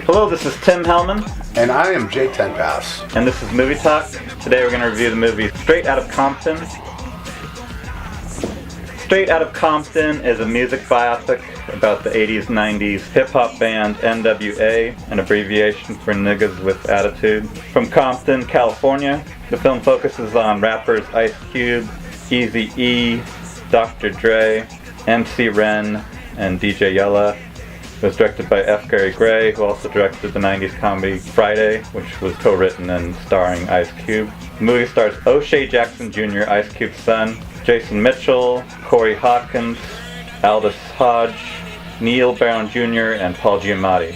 Hello, this is Tim Hellman. And I am Jake Tenpass. And this is Movie Talk. Today we're going to review the movie Straight Outta Compton. Straight Outta Compton is a music biopic about the 80s, 90s hip-hop band N.W.A, an abbreviation for Niggas with Attitude. From Compton, California, the film focuses on rappers Ice Cube, Eazy-E, Dr. Dre, MC Ren, and DJ Yella. It was directed by F. Gary Gray, who also directed the 90s comedy Friday, which was co-written and starring Ice Cube. The movie stars O'Shea Jackson Jr., Ice Cube's son, Jason Mitchell, Corey Hawkins, Aldous Hodge, Neil Brown Jr., and Paul Giamatti.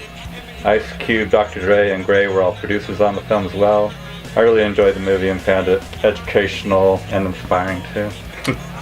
Ice Cube, Dr. Dre, and Gray were all producers on the film as well. I really enjoyed the movie and found it educational and inspiring too.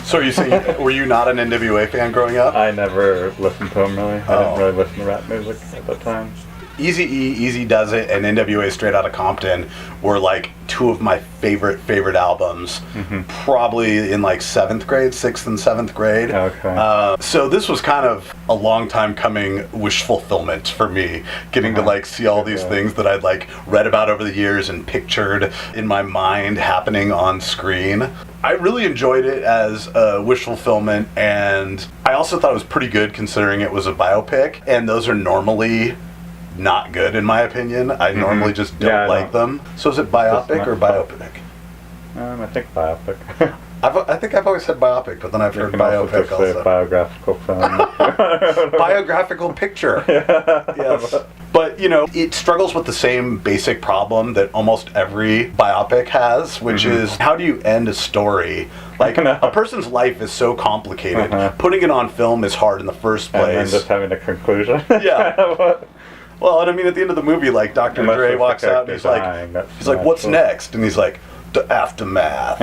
So are you saying, were you not an N.W.A fan growing up? I never listened to him really. I didn't really listen to rap music at that time. Eazy-E, Easy Does It, and N.W.A Straight Outta Compton were like two of my favorite albums. Probably in like 7th grade, 6th and 7th grade. Okay. So this was kind of a long time coming wish fulfillment for me, getting to like see all these things that I'd like read about over the years and pictured in my mind happening on screen. I really enjoyed it as a wish fulfillment, and I also thought it was pretty good considering it was a biopic, and those are normally not good in my opinion. I normally just don't like them. So is it biopic or biopic? I think biopic. I think I've always said biopic, but then I've heard biopic also. Say biographical film. Biographical picture. Yes. But, you know, it struggles with the same basic problem that almost every biopic has, which is how do you end a story? Like, a person's life is so complicated. Putting it on film is hard in the first place. And then just having a conclusion. Yeah. Well, and I mean, at the end of the movie, like, Dr. Dre walks out and he's like, what's next? And he's like, the aftermath.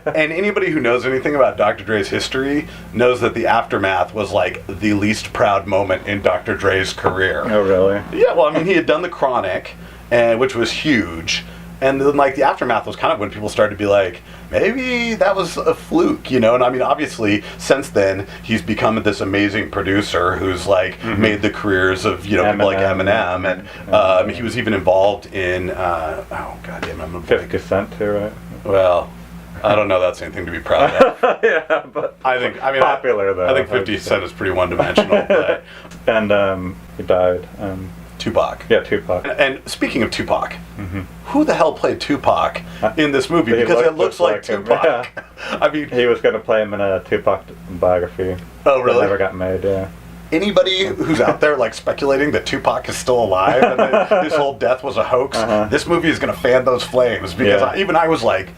And anybody who knows anything about Dr. Dre's history knows that the aftermath was like the least proud moment in Dr. Dre's career. Oh, really? Yeah, well, I mean, he had done the Chronic, which was huge. And then, like, the aftermath was kind of when people started to be like, maybe that was a fluke, you know? And I mean, obviously, since then, he's become this amazing producer who's, like, made the careers of, you know, people like Eminem. And he was even involved in, oh, goddamn, I'm a 50 Cent, too, right? Well, I don't know that's anything to be proud of. Yeah, but I think, popular, though. I think 50 Cent is pretty one-dimensional. But and he died. Tupac. Yeah, Tupac. And speaking of Tupac, who the hell played Tupac in this movie? Because it looks like Tupac. Yeah. I mean, he was going to play him in a Tupac biography. Oh, really? That never got made, yeah. Anybody who's out there like speculating that Tupac is still alive and that his whole death was a hoax, this movie is going to fan those flames. Because I was like,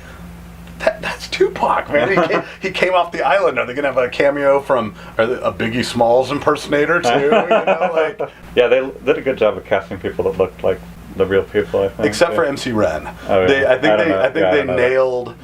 that's Tupac, man. He came off the island. Are they going to have a cameo from a Biggie Smalls impersonator, too? You know, like, yeah, they did a good job of casting people that looked like the real people, I think. Except for MC Ren. Oh, yeah. I think they nailed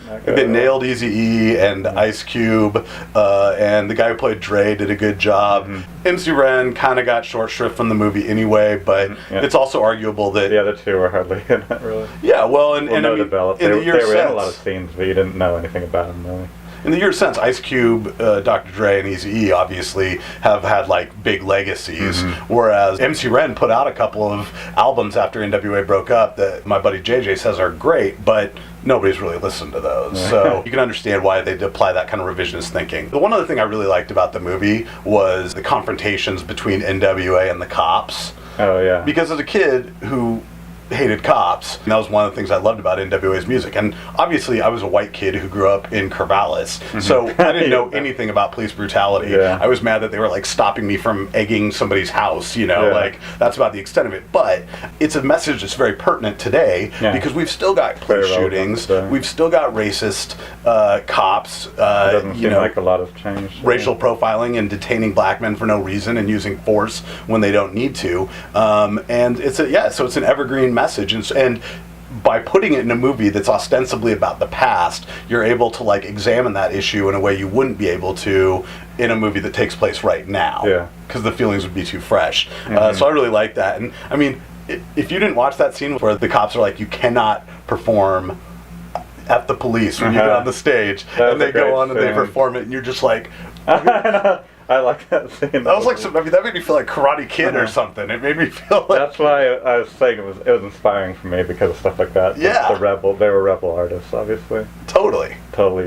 Eazy-E and Ice Cube, and the guy who played Dre did a good job. MC Ren kind of got short shrift from the movie anyway, but it's also arguable that the other two were hardly in it, really. Yeah, well, and I mean, developed. They were in a lot of scenes, but you didn't know anything about them, really. In the years since, Ice Cube, Dr. Dre, and Eazy-E obviously have had like big legacies, whereas MC Ren put out a couple of albums after N.W.A broke up that my buddy JJ says are great, but nobody's really listened to those. So you can understand why they'd apply that kind of revisionist thinking. The one other thing I really liked about the movie was the confrontations between N.W.A and the cops. Oh, yeah. Because as a kid who hated cops, and that was one of the things I loved about N.W.A.'s music. And obviously I was a white kid who grew up in Corvallis, so I didn't know anything about police brutality. I was mad that they were like stopping me from egging somebody's house, you know, like that's about the extent of it. But it's a message that's very pertinent today because we've still got police shootings, we've still got racist cops, it doesn't seem like a lot has changed. Racial profiling and detaining black men for no reason and using force when they don't need to. And it's so it's an evergreen message, and by putting it in a movie that's ostensibly about the past, you're able to like examine that issue in a way you wouldn't be able to in a movie that takes place right now, because the feelings would be too fresh. So I really like that. And I mean, if you didn't watch that scene where the cops are like, you cannot perform F the police when you get on the stage, and they go on and they perform it, and you're just like, I like that scene. That was like that made me feel like Karate Kid or something. It made me feel like... That's why I was saying it was inspiring for me because of stuff like that. Yeah. They were rebel artists, obviously. Totally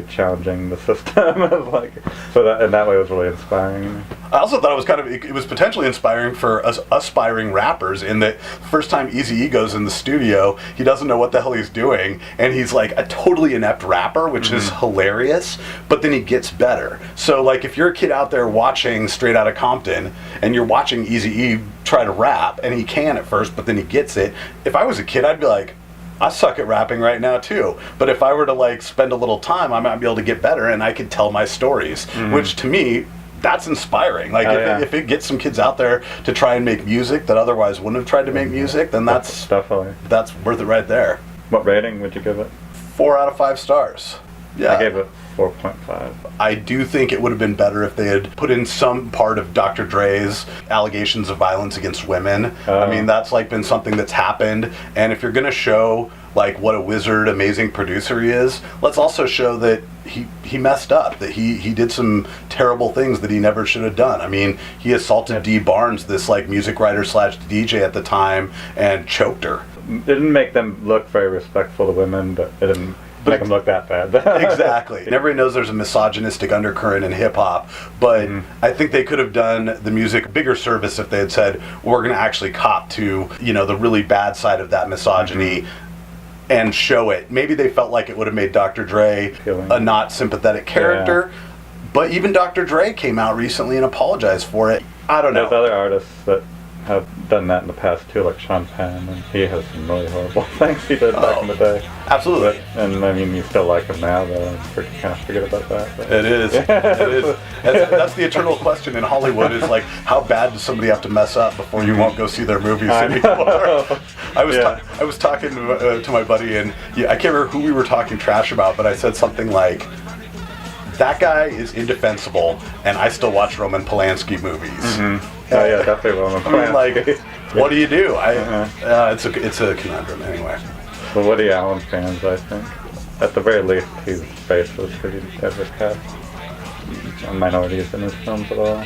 challenging the system. Like, so that in that way it was really inspiring. I also thought it was potentially inspiring for us aspiring rappers in that first time Eazy-E goes in the studio, he doesn't know what the hell he's doing, and he's like a totally inept rapper, which is hilarious, but then he gets better. So like if you're a kid out there watching Straight Outta Compton, and you're watching Eazy-E try to rap, and he can at first, but then he gets it, if I was a kid, I'd be like, I suck at rapping right now too. But if I were to like spend a little time, I might be able to get better and I could tell my stories, which to me, that's inspiring. Like if it gets some kids out there to try and make music that otherwise wouldn't have tried to make music, then that's worth it right there. What rating would you give it? 4 out of 5 stars. Yeah. I gave it 4.5. I do think it would have been better if they had put in some part of Dr. Dre's allegations of violence against women. I mean, that's like been something that's happened, and if you're going to show like what a wizard, amazing producer he is, let's also show that he messed up, that he did some terrible things that he never should have done. I mean, he assaulted Dee Barnes, this like music writer / DJ at the time, and choked her. It didn't make them look very respectful to women, but it didn't make them look that bad. Exactly. And everybody knows there's a misogynistic undercurrent in hip-hop, but I think they could have done the music a bigger service if they had said, we're going to actually cop to, the really bad side of that misogyny and show it. Maybe they felt like it would have made Dr. Dre a not sympathetic character, but even Dr. Dre came out recently and apologized for it. I don't know. There's other artists that have done that in the past too, like Sean Penn, and he has some really horrible things he did back in the day. Absolutely. And I mean, you still like him now, though. You kind of forget about that. But. It is. It is. That's the eternal question in Hollywood: is like, how bad does somebody have to mess up before you won't go see their movies anymore? I was talking to my buddy, and I can't remember who we were talking trash about, but I said something like, that guy is indefensible, and I still watch Roman Polanski movies. Oh yeah, definitely Roman Polanski. I mean, like, what do you do? It's a conundrum anyway. The Woody Allen fans, I think, at the very least, his face was pretty cast. Minorities in his films at all.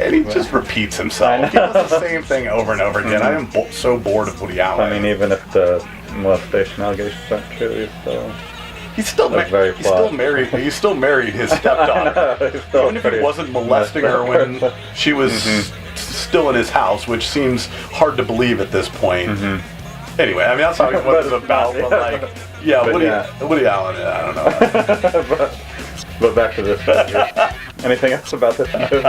And he just repeats himself. He does the same thing over and over again. I am so bored of Woody Allen. I mean, even if the molestation allegations aren't true, He's still married his stepdaughter. Even if he wasn't molesting her when she was still in his house, which seems hard to believe at this point. Anyway, I mean, that's not what it's about, but like, Woody Allen, I don't know. But back to this movie. Anything else about this movie?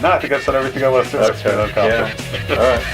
No, I think I've said everything I want to say. Okay. Yeah. All right.